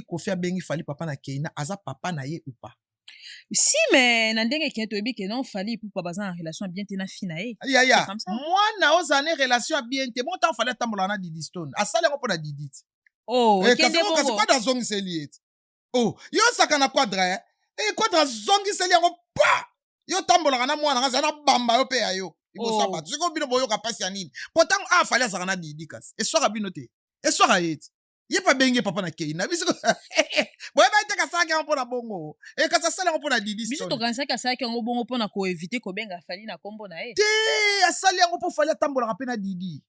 Kofi abengi Fally papa na Keina, aza papa na ye ou pas? Si, mais nandenge qui est que non, Fally pour pas en relation bien te na fina e. C'est comme ça. Moi, na ozane relation bien te. Bon temps Fally tambola na Didi Stone. Asale ngo pona Didi. Oh, kasi quoi dans zongi seli. Oh, yo sakana quadra. Quadra zongi seli ngo pa. Yo tambola na mwana nga na bamba yo pe ayo. Ibo saba. Siko bino boyo ka pasi ya nini. Pourtant Fally azakana Didi kasi. E soka bino te. E soka yeti. Ye pa benge papa na Keina. Bisiko. Boye ba iteka saki ngo pona bongo. E kasa sala ngo pona Didi Stone. Biso to kanisa ka saki ngo bongo pona ko éviter ko benga Fally na kombo na e. Te asali ngo po Fally tambola pe na Didi.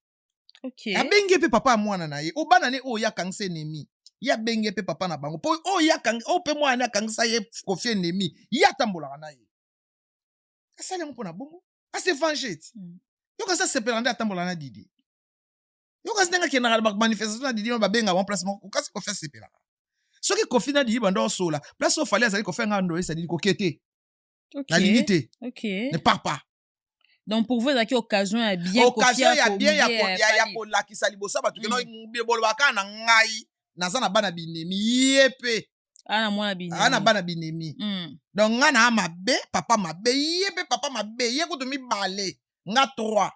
OK. Abenge pe papa mwana na ye. Obana ne o ya kangse nemi. Ya benge pe papa na bango. Po o ya kang o pe mwana kangsa ye Kofi nemi. Ya tambola na ye. Asali ngo pona bongo. Ase vengete. Yo kasa sepelanda tambola na Didi. Yo kasi nenga ke na manifestation na Didi ba benga one place mo kasi Kofi sepela. Soki Kofi na Didi bando sola. Place o Fally azali Kofi ngando esa Didi kokete. OK. Na limité. OK. Ne part pas. Donc pour vous qui occasion ya bien occasion ya bien ya ko lakisa libosa batu keno bolo bakana ngai naza na bana binemi yepe ana mwana binemi ana bana binemi donc nga na mabe papa mabe yepe papa mabe ye ko to mi bale nga 3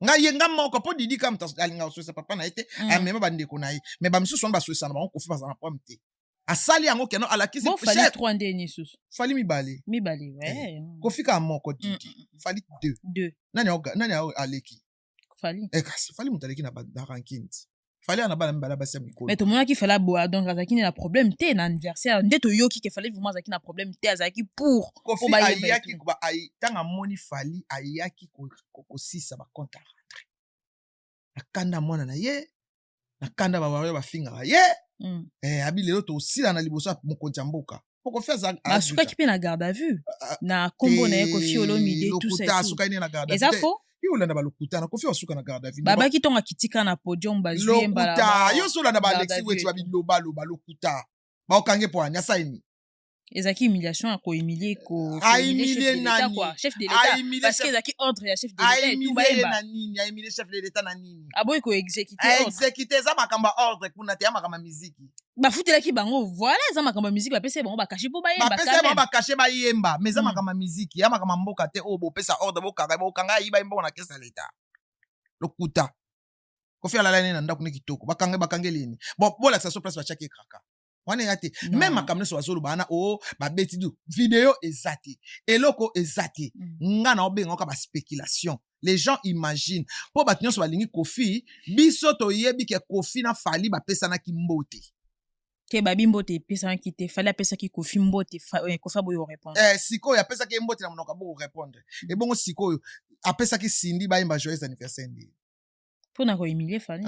nga ye nga moko po Didi kam alinga so papa na ete amema bandeko na ye mais ba misusu ba so sana ba ko fi ba na pomte asali yango keno alakisi bon Fally 3 ndeni susu Fally mibale ouais Kofi ka moko Didi Fally 2 nani aleki Fally kasi Fally mutaleki na rankings Fally ana bana mbala basi mikolo mais to mona ki Fally boa donc azaki na problème te na anniversaire ndeto yoki ke Fally vraiment azaki na problème te azaki pour Kofi ayaki ba ay tanga moni Fally ayaki ko sisa ba compte à rentrer akanda mwana na ye nakanda baba ba finga ye abi lelo to sila na liboso mokonzi mboka poko feza asuka ki pe na garde à vue na kombo na ye Kofi Olomide tout ça lokuta asuka ni na garde à vue ezafo yo landa ba lokuta na Kofi asuka na garde à vue baba ki tonga kitika na podium ba juye mbala lokuta yo so landa ba Alexis wetu ba biloba lokuta ba okange po anya saini ezaki humiliation à ko humilier ko humilier nani quoi chef de l'état parce que ezaki ordre ya chef de l'état et tout ba yeba nani humilier chef de l'état na nini aboy ko exécuter za makamba ordre kuna te makamba muziki ba futelaki bango voilà za makamba muziki ba pese bango ba kashi po ba yemba ba pese bango ba kashi ba yemba mais za makamba muziki ya makamba mboka te o bo pesa ordre bo kanga yiba yemba na kesa l'état lokuta Kofi alala nena ndako ne kitoko bakange lini bon bola ça so place ba chaki kraka wana yate même makamne so azolo bana o ba betidu vidéo ezati eloko ezati nga na obenga ka ba spéculation les gens imaginent po batinyo so balingi Kofi biso to yebi ke Kofi na Fally ba pesa na kimbote ke babi mbote pesa na kite Fally pesa ki Kofi mbote Kofi boyo répondre siko ya pesa ki mbote na monoka bo répondre et bongo siko apesa ki Cindy ba imba joyeux anniversaire ndi pona ko humilier Fally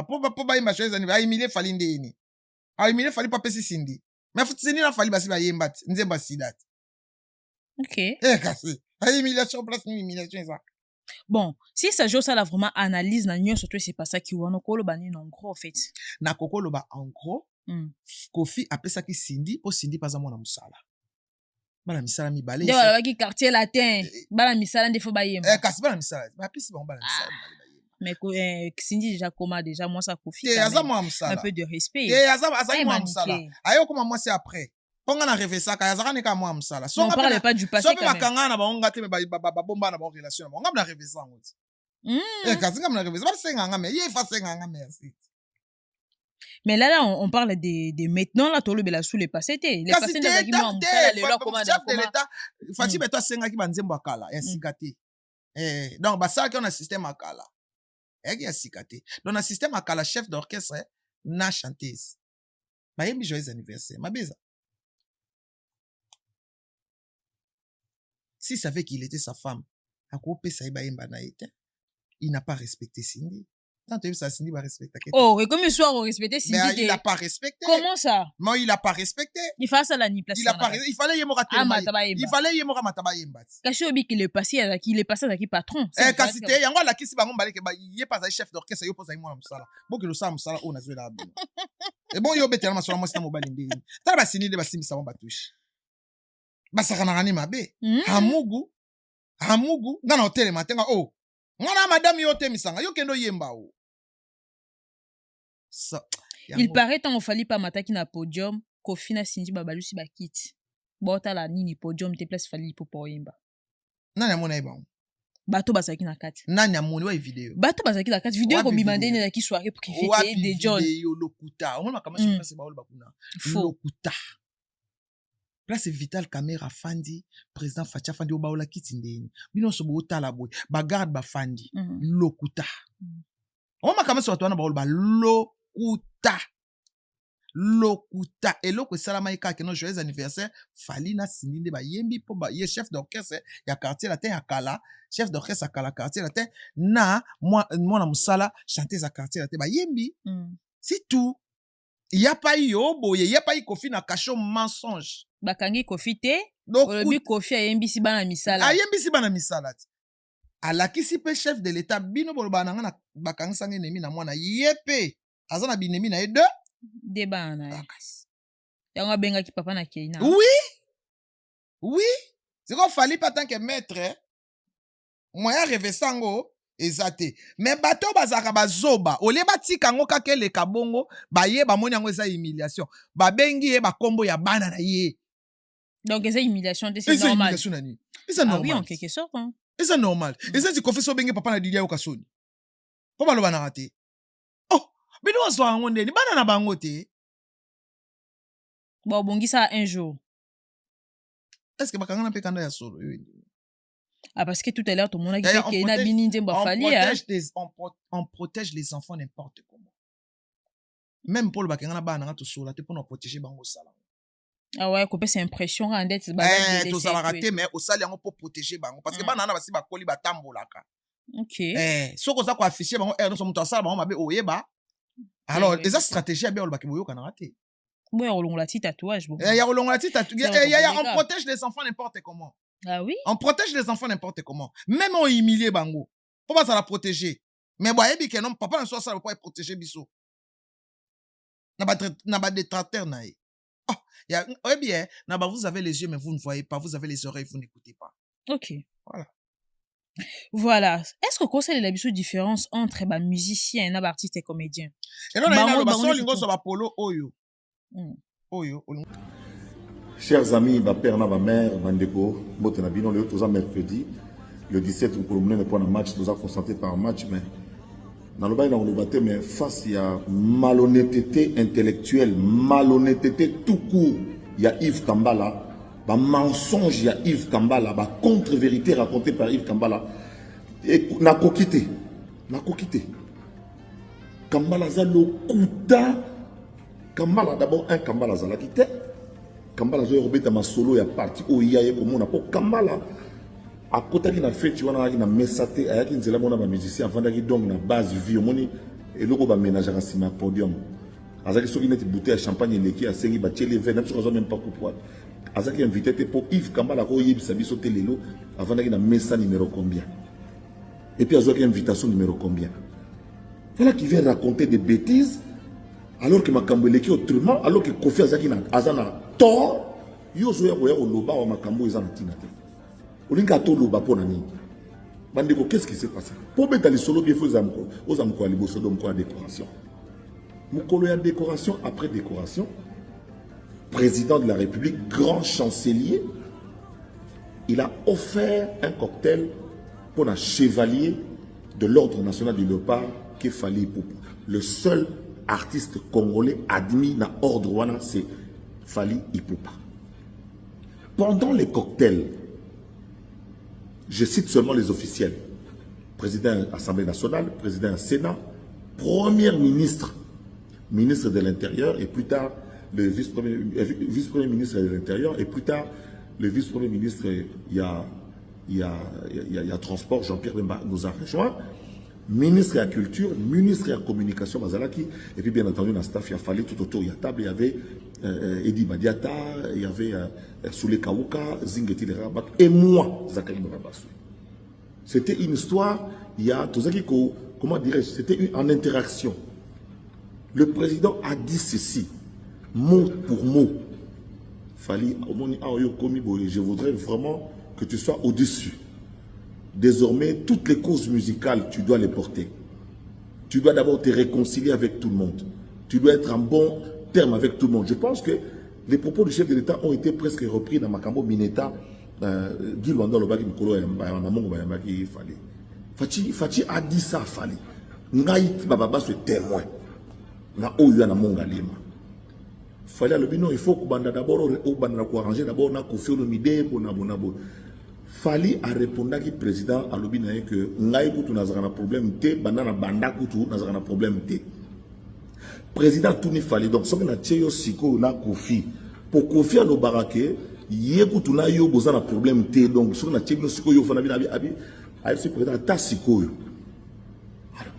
po ba imba joyeux anniversaire humilier Fally ndeni humilier Fally pas pesi Cindy mais faut Cindy na Fally basi ba yemba nzemba sidati OK kasi humiliation place humiliation ça bon si ça joue ça là vraiment analyse na nyo surtout c'est pas ça qui wana ko loba ni en gros en fait na koko loba en gros Kofi apesa ki Cindy po Cindy pas mwana musala bana misala mibale de wala ki quartier latin bana misala ndefo ba yemba kasi bana misala ba pesi ba bana misala mais Cindy déjà comment déjà moi ça Kofi un peu de respect moi musala ayo comme moi c'est après ponga na rêver ça ka yazaka ne ka moi musala on parle pas du passé quand même makanga na baonga te ba bomba na ba relation na ngam na rêver ça ngoti kasi ngam na rêver ça senga ngam ye fa senga ngam merci. Mais là, on parle de maintenant, là, tolo bela sous le passé, les passés de qui m'ont fait les lois comment chef de l'état Fati beto senga ki banzembo akala ya sikate donc ba ça qu'on a système akala et ya sikate donc na système akala chef d'orchestre na chanteuse ba yembi joyeux anniversaire mabeza si savait qu'il était sa femme à quoi pesa iba yemba na ete il n'a pas respecté Cindy. Tant que ça, Cindy va respecter. Oh, et comme il soit respecté, Cindy. Mais il n'a pas respecté. Comment ça? Non, il n'a pas respecté. Il fallait ça la ni place. Il fallait yemora mataba. Il fallait yemora mataba yemba. Caché obi qu'il est passé à qui patron. Kasité, yango la kisi bango balé ke ba yé pas chef d'orchestre yo posa moi musala. Bon que le sa musala on a joué là. Et bon yo betela masolo moi sina mobile ndé. Ta ba Cindy de ba simisa ba touche. Ba sakana ngani mabe. Hamugu ngana hotel matenga oh. Ngana madame yo te misanga yo kendo yemba o. Il paraît tant fallait pas mataki na podium, Kofi na Cindy babalusi bakiti. Bota la nini podium te place fallait pour poimba. Nani amona iba. Bato basaki na kati. Nani amoni wa video. Bato basaki na kati video ko bimande na ki soirée préférée de John. Video lokuta. On kama sur place ba bakuna. Lokuta. Place Vital Caméra Fandi, président Fatia Fandi o baola kiti ndeni. Bino so bo tala boy. Ba garde ba Fandi. Lokuta. On kama sur toi na baola ba lokuta. Lokuta. Et loko salama ika ke no joyeux anniversaire Falina Sininde ba yembi po ba ye chef d'orchestre ya quartier latin ya Kala, chef d'orchestre à Kala quartier latin na moi na musala chanter za quartier latin ba yembi. C'est tout. Il y a pas eu boye, il y a pas eu Kofi na caché mensonge. Bakangi Kofi te, olobi Kofi a yembi si bana misala. A yembi si bana misala. Alaki si pe chef de l'état bino boloba na bakangi sangi nemi na mwana yepe. Azana binemi na e deux. Debana. Yango benga ki papa na Keina. Oui. Oui. C'est qu'on fallait pas tant que maître. Moya rêver sango ezate. Mais bato bazaka bazoba. Ole batika ngo kakele kabongo, baye ba moni yango eza humiliation. Ba bengi ye ba kombo ya bana na ye. Donc eza humiliation, c'est normal. C'est normal. Oui, en quelque sorte. Hein. C'est normal. Et ça, tu confesses bengi papa na Didia Okasoni. Comment le bana raté? Oh, mais nous on soit en ni bana na bango te. Bon, bongi ça un jour. Est-ce que bakanga na pe kanda ya solo? Ah, parce que tout à l'heure, tout le monde a dit qu'il y a une on protège les enfants n'importe comment. Même pour le bakanga ba na to solo, te pour protéger bango sala. Ah ouais, couper c'est impression en dette tout ça la raté mais au sali yango pour protéger bango parce que ba na basi ba koli ba tambolaka. OK. So ko za ko afficher bango no so muto sala bango mabe oyeba. Alors, les stratégies à bien le bakiboyo kana raté. Ouais, on la petite tatouage bon. On protège les enfants n'importe comment. Ah oui? On protège les enfants n'importe comment. Même on humilie bango. Pourquoi ça la protéger? Mais bon, ebi que non papa ne soit ça pour protéger biso. Na ba détracteur na e. Oh, ya bien, na ba vous avez les yeux mais vous ne voyez pas, vous avez les oreilles, vous n'écoutez pas. OK. Voilà. Voilà. Est-ce que conseil la différence entre ba musicien et ba artiste et comédien? Et non, na ba so lingo so ba polo oyo. Oyo. Chers amis, ma père, ma mère, Bandeko, Botenabino, le tout mercredi, le 17, pour mener le match, nous avons constaté par un match, mais dans le bail, on a battu, mais face à malhonnêteté intellectuelle, malhonnêteté tout court, il y a Yves Kambala, mensonge, il y a Yves Kambala, contre-vérité racontée par Yves Kambala, et n'a pas quitté. Kambala Zalo Kouta, Kambala d'abord un Kambala Zala quitté. Kambala zo robeta ma solo ya parti o iya ye komona po Kambala a kota ki na fête wana ki na mesate ayaki nzela mona ba musicien afanda ki donc na base vie moni eloko ba ménage ka sima podium azaki soki neti bouteille ya champagne leki asengi ba tele vin na so même pas coupoir azaki invité te po Yves Kambala ko yebisa biso te lelo afanda ki na mesa numéro combien et puis azaki invitation numéro combien voilà qui vient raconter des bêtises alors que makambo leki autrement alors que Kofi azaki na azana tort yo zo ya ko loba wa makambo ezana tina te olinga to loba pona nini bandeko qu'est-ce qui s'est passé pour beta les solo bien faut zamko ozamko ali boso dom ko décoration mukolo ya décoration après décoration président de la République grand chancelier il a offert un cocktail pour un chevalier de l'ordre national du Léopard qui Fally Ipupa le seul artiste congolais admis dans l'ordre wana c'est Fally Ipupa. Pendant les cocktails, je cite seulement les officiels, président de l'Assemblée nationale, président du Sénat, premier ministre, ministre de l'Intérieur et plus tard le vice-premier ministre de l'Intérieur et plus tard le vice-premier ministre, il y a transport, Jean-Pierre Bemba nous a rejoint. Ministre de la Culture, ministre de la Communication, Mazalaki, et puis bien entendu, dans le staff, il a fallu tout autour, il y a table, il y avait Edi Badiata, il y avait Soule Kawuka, Zingeti de Rabat, et moi, Zakari Mbabassou. C'était une histoire, il y a tout ça qui, comment dirais-je, c'était en interaction. Le président a dit ceci, mot pour mot. Fally, je voudrais vraiment que tu sois au-dessus. Désormais, toutes les causes musicales, tu dois les porter. Tu dois d'abord te réconcilier avec tout le monde. Tu dois être en bon terme avec tout le monde. Je pense que les propos du chef de l'État ont été presque repris dans Makambo Mineta. Guy Luanda Lobaki Mkolo Namongo Bayamaki Fali. Fachi a dit ça Fali. Ngaït Bababa ce témoin. Na Oya Namonga Lima. Fali à l'obino, il faut qu'on d'abord arranger d'abord na Kofi Olomide pour Nabonabo. Fali a répondu à président à l'obino que Ngaït Koutou n'a pas de problème té, Banana Banda Koutou n'a pas de problème té. Président Touni Fali, donc, ce qu'on a tché siko na Kofi, pour Kofi à l'Obarake, Yékoutou na yo boza na problème té, donc, ce qu'on a tché siko yo fanabi abi, ce président ta siko yo. Alors,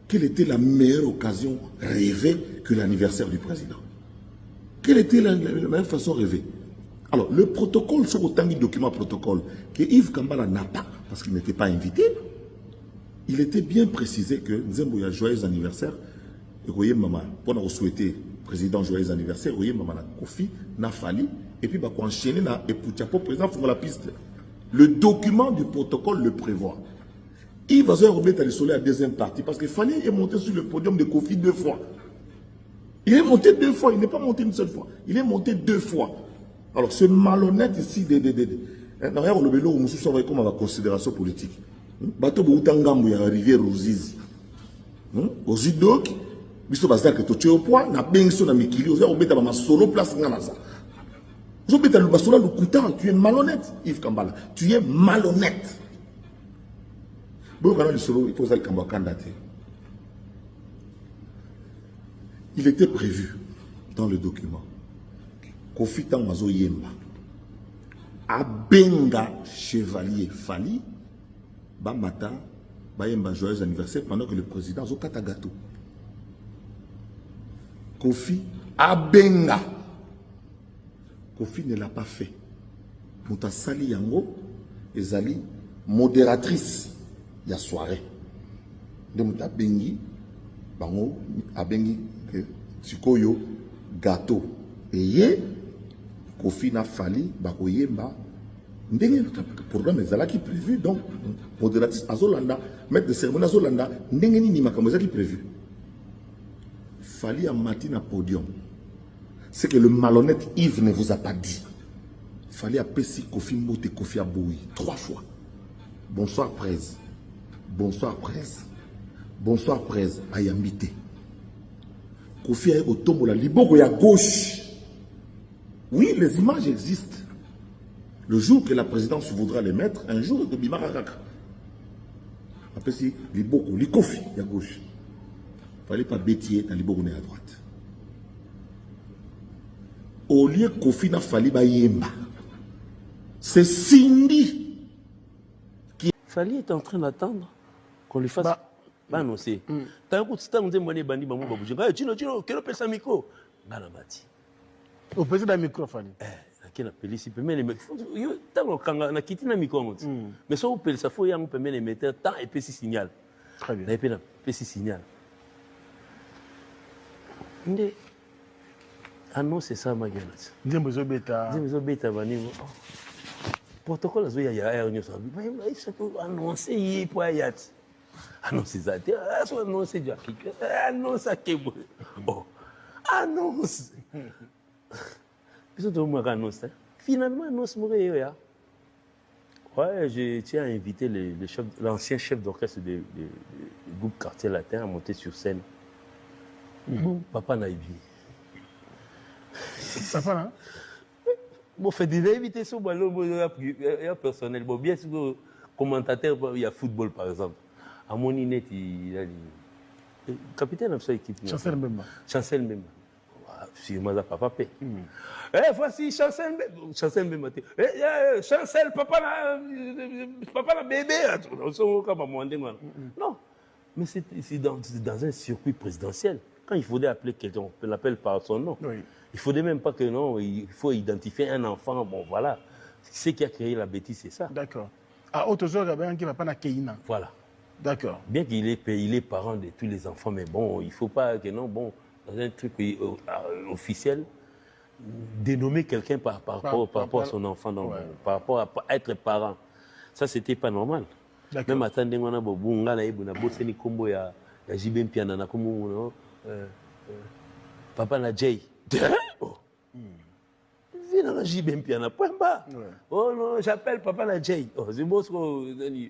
quelle était la meilleure occasion rêvée que l'anniversaire du président? Quelle était la meilleure façon rêvée? Alors, le protocole, sur autant de documents protocole, que Yves Kambala n'a pas, parce qu'il n'était pas invité, il était bien précisé que Nzembo a joyeux anniversaire. Et maman, pour nous souhaiter président joyeux anniversaire, maman Kofi n'a Fali et puis bah enchaîner na et pour président pour la piste. Le document du protocole le prévoit. Il va se remettre à l'isoler à la deuxième partie parce que Fali est monté sur le podium de Kofi 2 fois. Il est monté 2 fois, il n'est pas monté une seule fois. Il est monté 2 fois. Alors ce malhonnête ici derrière le vélo où nous sommes comme la considération politique. Bateau Boutangam il y a arrivé Rosizi. Aux Udok biso bazar que tu au point na benso na mikili oza obeta ba solo place ngana za ozo beta le basolo le coutant. Tu es malhonnête Yves Kambala, tu es malhonnête. Bon quand le solo il faut ça le Kambala candidater. Il était prévu dans le document Kofi Tangazo Yemba abenga chevalier Fali ba mata ba yemba joyeux anniversaire pendant que le président zo kata gâteau. Kofi abenga. Kofi ne l'a pas fait. Mouta Sali Yango ezali modératrice ya soirée. De Mouta Bengi bango abengi que sikoyo gâteau. Et ye Kofi n'a Fali bakoyemba ndenge programme ezalaki prévu donc modératrice azolanda maître de cérémonie azolanda ndenge nini makambo ezalaki prévu. Fali à matin podium. C'est que le malhonnête Yves ne vous a pas dit. Fali à Pessi Kofi Mote Kofi Aboui 3 fois. Bonsoir Prez. Bonsoir Prez. Bonsoir Prez. Ayambité. Kofi a au tombeau la Libogo à gauche. Oui, les images existent. Le jour que la présidence voudra les mettre, un jour de Bimarakaka. Après si Libogo, Likofi à gauche. Il ne fallait pas bêtier dans les Bourgonais à droite. Au lieu Kofi n'a fallu Bayemba. C'est Cindy qui. Fali est en train d'attendre qu'on lui fasse annoncer. Tant que tu as dit que bandi bamou babouji, Tino, quel est le micro? Galabati. Au président du micro, Fali. Qui n'a pas ici, mais les mecs, on a quitté le micro. Mais ça, on peut ça faut y avoir un émetteur, tant et petit signal. Très bien. Et puis, petit signal. Nde annonce ça ma gueule. Nzembo zo beta bani. Protocole azo ya nyo ça. Mais ça peut annoncer yi po ayat. Annonce ça. Ça annonce déjà. Annonce ça kebo. Oh. Annonce. Puis tout moi annonce. Finalement annonce mo ya. Ouais, je tiens à inviter l'ancien chef d'orchestre du groupe Quartier Latin à monter sur scène. Papa n'a évi. Papa là? Bon, fait des invités sur le il y a personnel. Bon, bien sûr, commentateur, il y a football par exemple. À mon inet, il a dit capitaine de sa équipe. Chancel même. Chancel même. Si moi, papa paie. Voici Chancel même. Chancel même. Chancel, papa la bébé. Non. Mais c'est dans un circuit présidentiel. Quand il faudrait appeler quelqu'un, on l'appelle par son nom. Oui. Il ne faudrait même pas que non, il faut identifier un enfant. Bon, voilà. Ce qui a créé la bêtise, c'est ça. D'accord. À autre chose, il n'y a pas de Keïna. Voilà. D'accord. Bien qu'il est parent de tous les enfants, mais bon, il ne faut pas que non, bon, dans un truc officiel, dénommer quelqu'un par rapport à son enfant, donc, ouais. Par rapport à être parent. Ça, ce n'était pas normal. Même attendez, on a beaucoup de gens qui ont été JB Pianana, comme Papa na Jay. Oh. Viens dans la JBM piano, point bas. Oh non, j'appelle Papa na Jay. Oh, c'est beau ce que.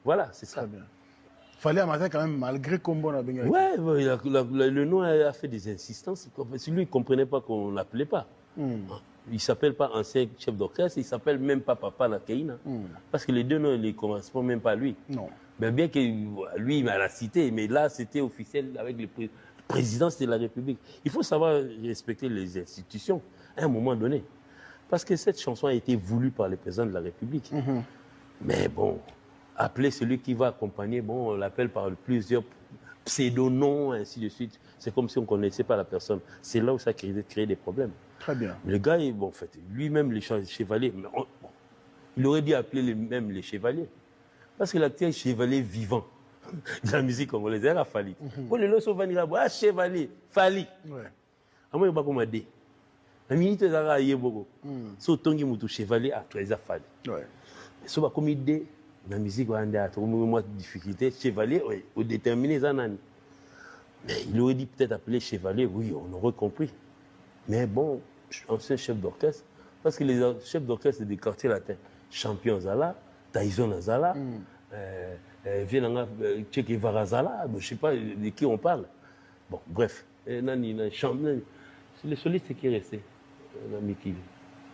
Voilà, c'est ça. Bien. Fallait un matin quand même, malgré Combo. Ouais, le nom a fait des insistances. Lui, il ne comprenait pas qu'on ne l'appelait pas. Il ne s'appelle pas ancien chef d'orchestre, il ne s'appelle même pas Papa Nakaina. Parce que les deux noms, ils ne correspondent même pas à lui. Non. Mais bien que lui, il m'a la cité, mais là, c'était officiel avec le président de la République. Il faut savoir respecter les institutions à un moment donné. Parce que cette chanson a été voulue par le président de la République. Mais bon, appeler celui qui va accompagner, bon, on l'appelle par plusieurs pseudo-noms, ainsi de suite. C'est comme si on ne connaissait pas la personne. C'est là où ça crée des problèmes. Très bien. Le gars, bon, en fait, lui-même, les chevaliers, il aurait dû appeler même les chevaliers. Parce que l'acteur chevalier vivant de la musique congolaise, elle a fallu. Pour les lois, chevalier, Fali. Ouais. À moi, il n'y a pas comme dit. La minute, elle a eu beaucoup. Si on a chevalier, à toi, il a fallu. Ouais. Si on a comme idée, la musique, on a trouvé des difficultés. Chevalier, oui, on détermine les années. Mais il aurait dit peut-être appeler chevalier, oui, on aurait compris. Mais bon, ancien chef d'orchestre, parce que les chefs d'orchestre des quartiers latins, Champion Zala, Tyson Zala, Che Guevara Zala, je ne sais pas de qui on parle. Bon, bref, c'est le soliste qui est resté,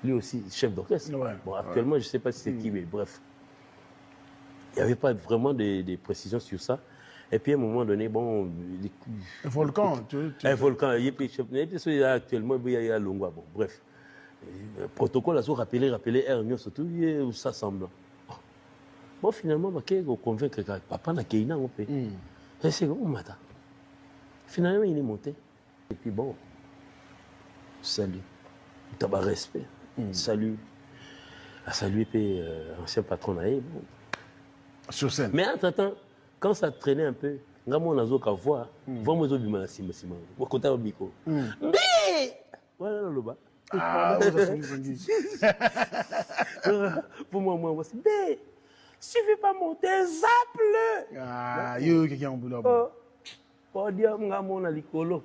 lui aussi, chef d'orchestre. Ouais, bon, actuellement, je ne sais pas si c'est qui, mais bref. Il n'y avait pas vraiment de précisions sur ça. Et puis à un moment donné, bon. Un volcan, un volcan, il y a actuellement, il y a Longwa. Bon, bref. Le protocole a rappelé R, surtout, ça semble. Bon, finalement, on convainc que papa n'a qu'un an, on fait. Et c'est bon, matin. Finalement, il est monté. Et puis bon, salut. Tu as respect. Salut. À saluer, puis ancien patron, bon. Sur scène. Mais entre-temps, quand ça traînait un peu, on a voix, vraiment, ils ont dit, côté au micro. Mais voilà le bas. Pour moi, c'est mais suffit pas monter, zappe-le. Ah, yo, quelqu'un en boulot. Pas dire, on a l'icolo.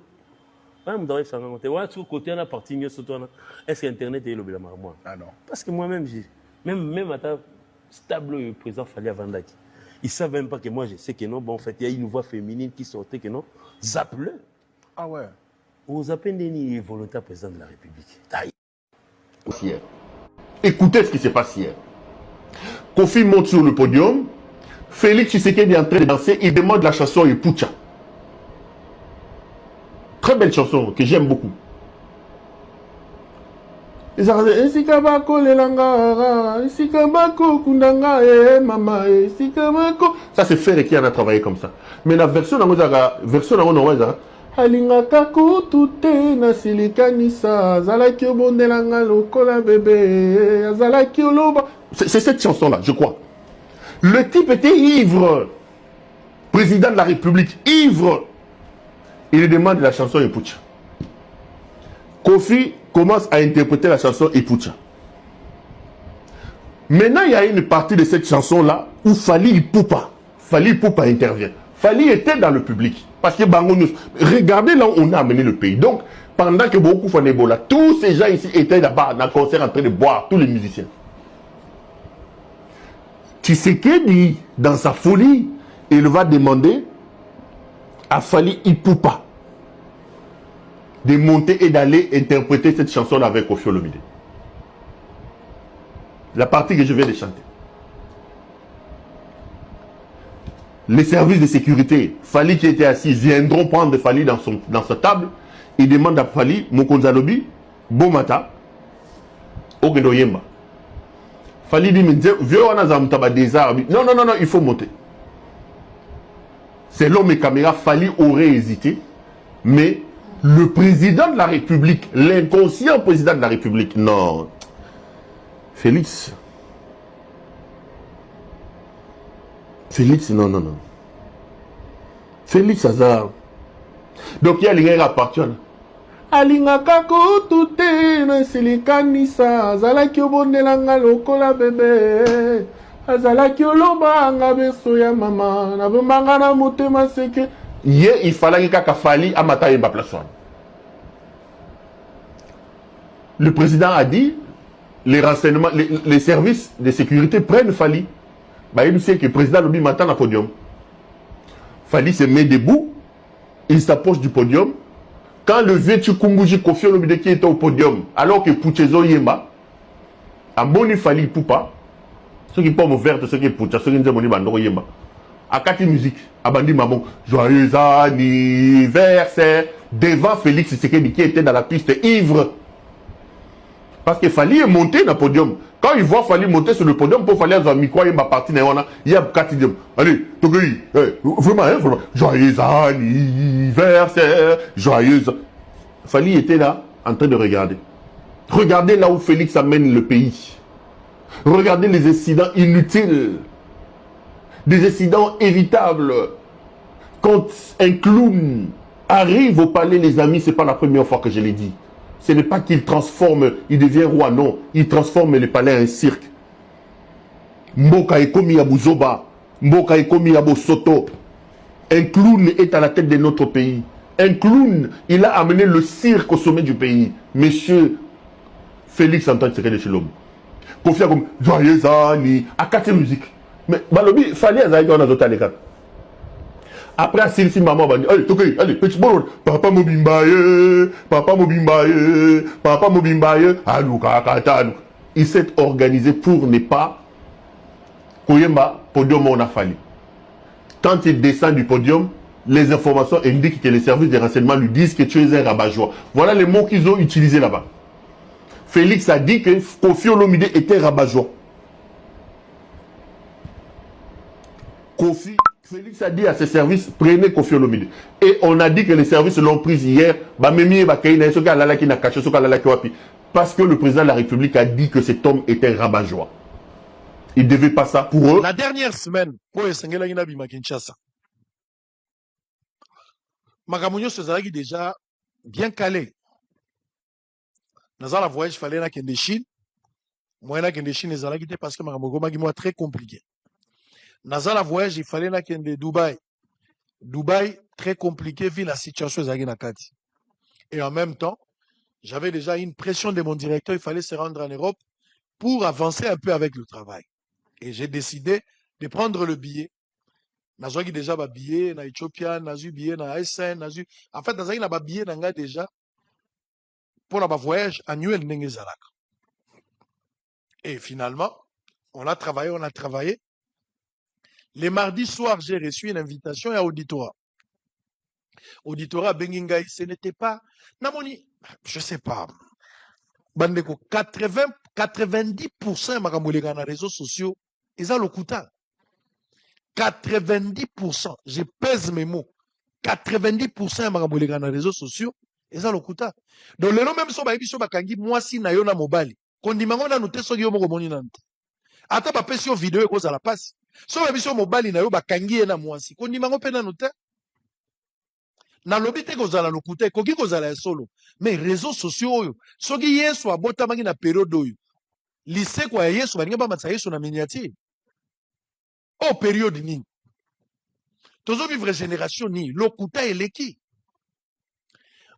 Même dans les monter. Ouais, sur le côté, on a parti mieux sur toi. Est-ce qu'Internet est le bilan moi? Ah non. Parce que moi-même, même à ta stable, le président fallait avant d'acquis. Ils ne savent même pas que moi, je sais que non. Bon, en fait, il y a une voix féminine qui sortait que non. Zappe-le. Ah ouais. On zappe des volontaires président de la République. Écoutez ce qui se passe hier. Kofi monte sur le podium. Félix Tshisekedi est en train de danser. Il demande la chanson Ipucha. Très belle chanson que j'aime beaucoup. Ça c'est Ferré qui en a travaillé comme ça. Mais la version alingaka kutute na silikanisa zalaki obondelanga lokola bébé azalaki oloba. C'est cette chanson là, je crois. Le type était ivre. Président de la République, ivre. Il lui demande la chanson Ipucha. Kofi commence à interpréter la chanson Ipucha. Maintenant, il y a une partie de cette chanson-là où Fali Ipupa intervient. Fali était dans le public. Parce que regardez là où on a amené le pays. Donc, pendant que beaucoup font Ebola, tous ces gens ici étaient là-bas dans le concert en train de boire, tous les musiciens. Tshisekedi, dans sa folie, il va demander à Fali Ipupa de monter et d'aller interpréter cette chanson avec Koffi Olomide. La partie que je viens de chanter. Les services de sécurité, Fali qui était assis, viendront prendre Fali dans sa table. Ils demandent à Fali, Mokonzalobi, Bomata, Ogedoyemba. Fali dit, non, il faut monter. Selon mes caméras, Fali aurait hésité, mais le président de la République, l'inconscient président de la République, non. Félix, non. Félix Hazard. Donc il y a les gars à partir. Alingaka kutute na silikanisa zalaki obondelanga lokola bébé azalaki olobanga beso ya mama nabomanga na motema seke ye il fallait kaka fali amata yemba place wana. Le président a dit les renseignements, les services de sécurité prennent Fali. Bah, il sait que le président Lobi m'attend à podium. Fali se met debout, il s'approche du podium. Quand le vieux Tchukumbuji Kofi Olomide qui était au podium, alors que Pouchezo Yemba, a boni Fali Poupa, ceux qui pommes vertes, ceux qui Poucha, ceux qui disent Moni Bandoro Yemba, à Kati Musique, à Bandi Mamon, joyeux anniversaire, devant Félix Tshisekedi qui était dans la piste ivre. Parce que Fali est monté dans le podium. Quand il voit Fali monter sur le podium, pour Fali avoir micro, il m'a parti dans il y a 4 idiomes. Allez, Togui, vraiment, hein, vraiment. Joyeux anniversaire, joyeux. Fali était là, en train de regarder. Regardez là où Félix amène le pays. Regardez les incidents inutiles. Des incidents évitables. Quand un clown arrive au palais, les amis, c'est pas la première fois que je l'ai dit. Ce n'est pas qu'il transforme, il devient roi, non. Il transforme le palais en cirque. Mboka ekomi ya Buzoba, Mboka ekomi ya Bosoto. Un clown est à la tête de notre pays. Un clown, il a amené le cirque au sommet du pays. Monsieur Félix Antoine Tshisekedi Tshilombo. Confia comme joyeux anniversaire, à 4 musique. Mais Balobi, fallait à on a d'autres à après, si maman va dire, allez, petit bon, papa Mobimbaye, papa Mobimbaye, papa Mobimbaye, il s'est organisé pour ne pas Koyemba, podium on a fallu. Quand il descend du podium, les informations indiquent que les services de renseignement lui disent que tu es un rabat-joie. Voilà les mots qu'ils ont utilisés là-bas. Félix a dit que Kofi Olomide était rabat-joie. Félix a dit à ses services, prenez Kofi Olomide. Et on a dit que les services l'ont prise hier. Parce que le président de la République a dit que cet homme était rabat-joie. Il ne devait pas ça pour eux. La dernière semaine, pour Esengela Ginabi Kinshasa, Magamounio Sezaragi déjà bien calé. Dans la voyage, il fallait que de Chine. Moi, il y a Chine, parce que Magamounio est très compliqué. Dans la voyage, il fallait que de Dubaï. Dubaï, très compliqué, vu la situation de Nakati. Et en même temps, j'avais déjà une pression de mon directeur, il fallait se rendre en Europe pour avancer un peu avec le travail. Et j'ai décidé de prendre le billet. Nazwaki déjà ba billet na Ethiopia, nazu billet na SN, nazu. En fait, nazwaki na ba billet nanga déjà pour la voyage annuel Nengezalaka. Et finalement, on a travaillé. Les mardis soirs, j'ai reçu une invitation à Auditorat. Auditorat Bengingaï, ce n'était pas. Namoni, je sais pas. Bandeko, 90% makamoleka na réseaux sociaux, ils ont le kuta. 90%, je pèse mes mots. 90% makamoleka na réseaux sociaux, ils ont le kuta. Donc, le nom même so baïbi so bakangi, moi si na yo na mobali. Kondimango na note so yo moko moni nante. Ata ba pesi yo vidéo ko za la passe. So baïbi so mobali na yo bakangi ye na mwasi. Kondimango pe na note. Na lobi te kozala lokuta koki kozala ya solo mais réseaux sociaux oyo soki yesu abotamaki na période oyo lycée kwa yesu balinga bamatisa yesu na miniature o période nini tozovivre génération nini lokuta eleki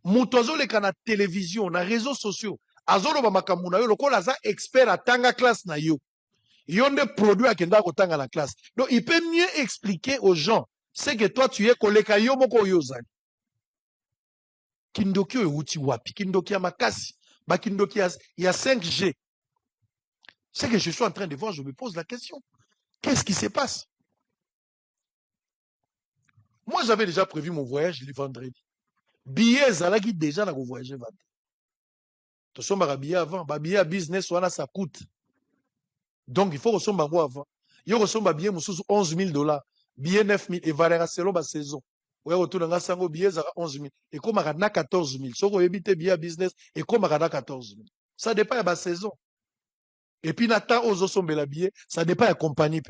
moto azoleka na télévision na réseaux sociaux azoloba makambo na yo lokola aza expert atanga classe na yo yo nde produit akenda kotanga na classe donc il peut mieux expliquer aux gens ce que toi tu es koleka yo moko oyo ozali Kindoki outi wapi, Kindoki ya makasi, ba Kindoki ya 5G. C'est que je suis en train de voir, je me pose la question. Qu'est-ce qui se passe? Moi, j'avais déjà prévu mon voyage le vendredi. Billet zalaki déjà na ko voyager vendredi. To somba billet avant, ba billet business wana ça coûte. Donc il faut que somba avant. Yo ko somba billet mususu $11,000, billet 9,000 et valera selon ba saison. Ouais, autour de Ngassango, billet, ça 11 000. Et comme à 14 000. Si vous évitez billet business, et comme à 14 000. Ça dépend de la saison. Et puis, Nata, aux autres la billet, ça dépend de la compagnie.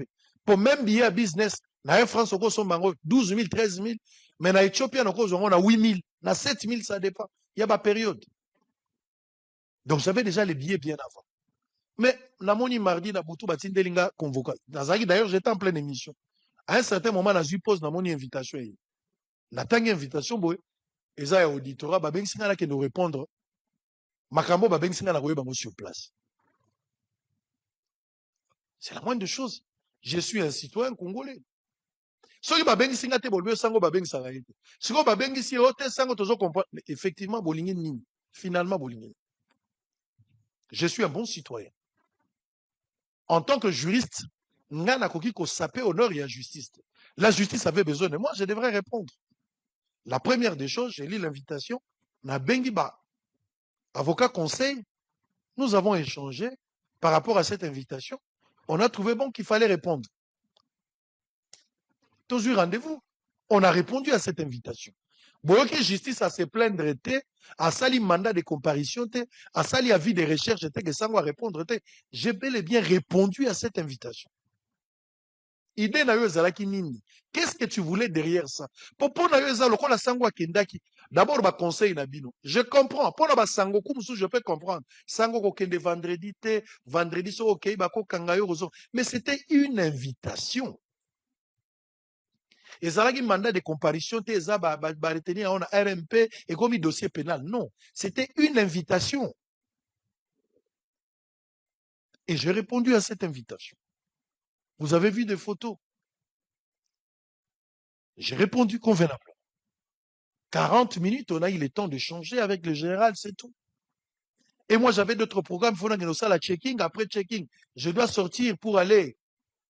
Pour même billet business, dans la France, on a 12 000, 13 000. Mais dans l'Éthiopie, on a 8 000. Dans 7 000, ça dépend. Il y a pas période. Donc, j'avais déjà les billets bien avant. Mais namoni mardi na butu batindelinga convoqué. D'ailleurs, j'étais en pleine émission. À un certain moment, na zui pose namoni invitation. Natangi invitation boy. Eza ya auditorat babeng singa na ke nous répondre. Makambo babeng singa na koyeba sur place. C'est la moindre chose. Je suis un citoyen congolais. Soki babengi singa te bolbe sango babengi sangayete. Siko babengi si ote sango tozo comprendre. Mais effectivement bolingi nini. Finalement bolingi. Je suis un bon citoyen. En tant que juriste, ngana koki ko sapé honneur et justice. La justice avait besoin de moi, je devrais répondre. La première des choses, j'ai lu l'invitation. Na bengi ba avocat conseil, nous avons échangé par rapport à cette invitation. On a trouvé bon qu'il fallait répondre. Toujours rendez-vous. On a répondu à cette invitation. Boyoki justice à se plaindre, à sali mandat de comparution, à sali avis de recherche, que sango à répondre. J'ai bel et bien répondu à cette invitation. Idée na yo zalaki nini? Qu'est-ce que tu voulais derrière ça? Popo na yo zaloko la sango kendaki. D'abord ba conseil na bino. Je comprends. Pour la sango kumsu je peux comprendre. Sango ko kende vendredi so ok ba ko kangayo rozo. Mais c'était une invitation. Et ça mandat de comparution te za ba retenir on RMP et comme dossier pénal. Non, c'était une invitation. Et j'ai répondu à cette invitation. Vous avez vu des photos. J'ai répondu convenablement. 40 minutes, on a eu le temps de changer avec le général, c'est tout. Et moi, j'avais d'autres programmes. Il faut que la checking. Après checking, je dois sortir pour aller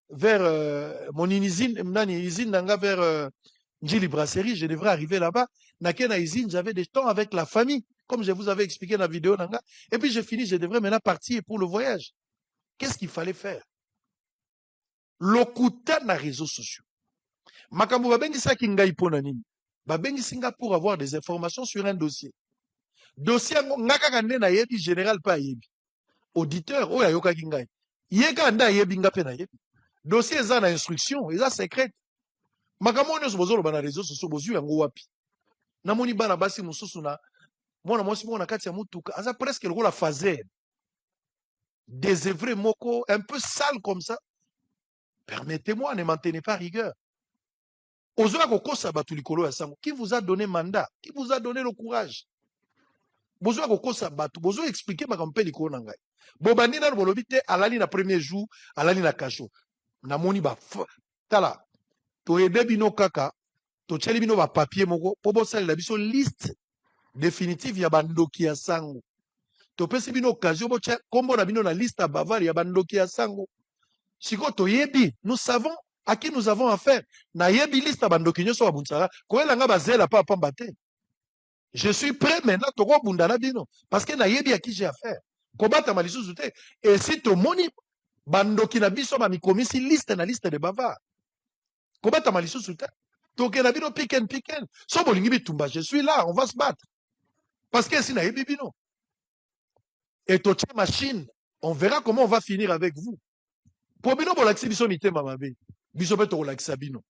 vers mon usine nanga vers Njili Brasserie. Je devrais arriver là-bas. Nakena usine, j'avais des temps avec la famille, comme je vous avais expliqué dans la vidéo nanga. Et puis j'ai fini, je devrais maintenant partir pour le voyage. Qu'est-ce qu'il fallait faire? Lokuta na réseaux sociaux. Makambo babengi sa kingai pona nini? Babengi singa pour avoir des informations sur un dossier. Dossier ngaka kande na yebi général pa yebi. Auditeur oya yoka kingai. Yeka nda yebi nga pe na yebi. Dossier eza na instruction, eza secrète. Makambo nyonso bozolo bana réseaux sociaux bozu yango wapi. Namoni bana basi mususu na mwana mwasi mwana kati ya mutuka aza presque le la phaser. Des œuvres moko un peu sale comme ça. Permettez-moi, ne maintenez pas rigueur. Ozoa kokosa batu likolo ya sango. Qui vous a donné mandat? Qui vous a donné le courage? Bozoa kokosa batu. Bozoa expliquer ma kampe likolo na ngai. Bobandi na bolobi te alali na premier jour, alali na kasho. Na moni ba tala. To ede bino kaka, to tcheli bino ba papier moko, po bosali la biso liste définitive ya bandoki ya sango. To pesi bino occasion bo tcha kombo na bino na liste ya Bavari ya bandoki ya sango. Siko to yebi, nous savons à qui nous avons affaire. Na yebi liste bandoki nyoso babunsara, ko elanga bazela pa pamba te. Je suis prêt maintenant to ko bundana bino parce que na yebi à qui j'ai affaire. Ko bata malisusu te. Et si to moni bandoki na biso ba mikomisi liste na liste de Bavar. Ko bata malisusu te. To ke na bino piken. So bolingi bitumba, je suis là, on va se battre. Parce que si na yebi bino. Et to tche machine, on verra comment on va finir avec vous. Pour bino bolakisi biso mitema mabe. Biso beto bolakisa bino.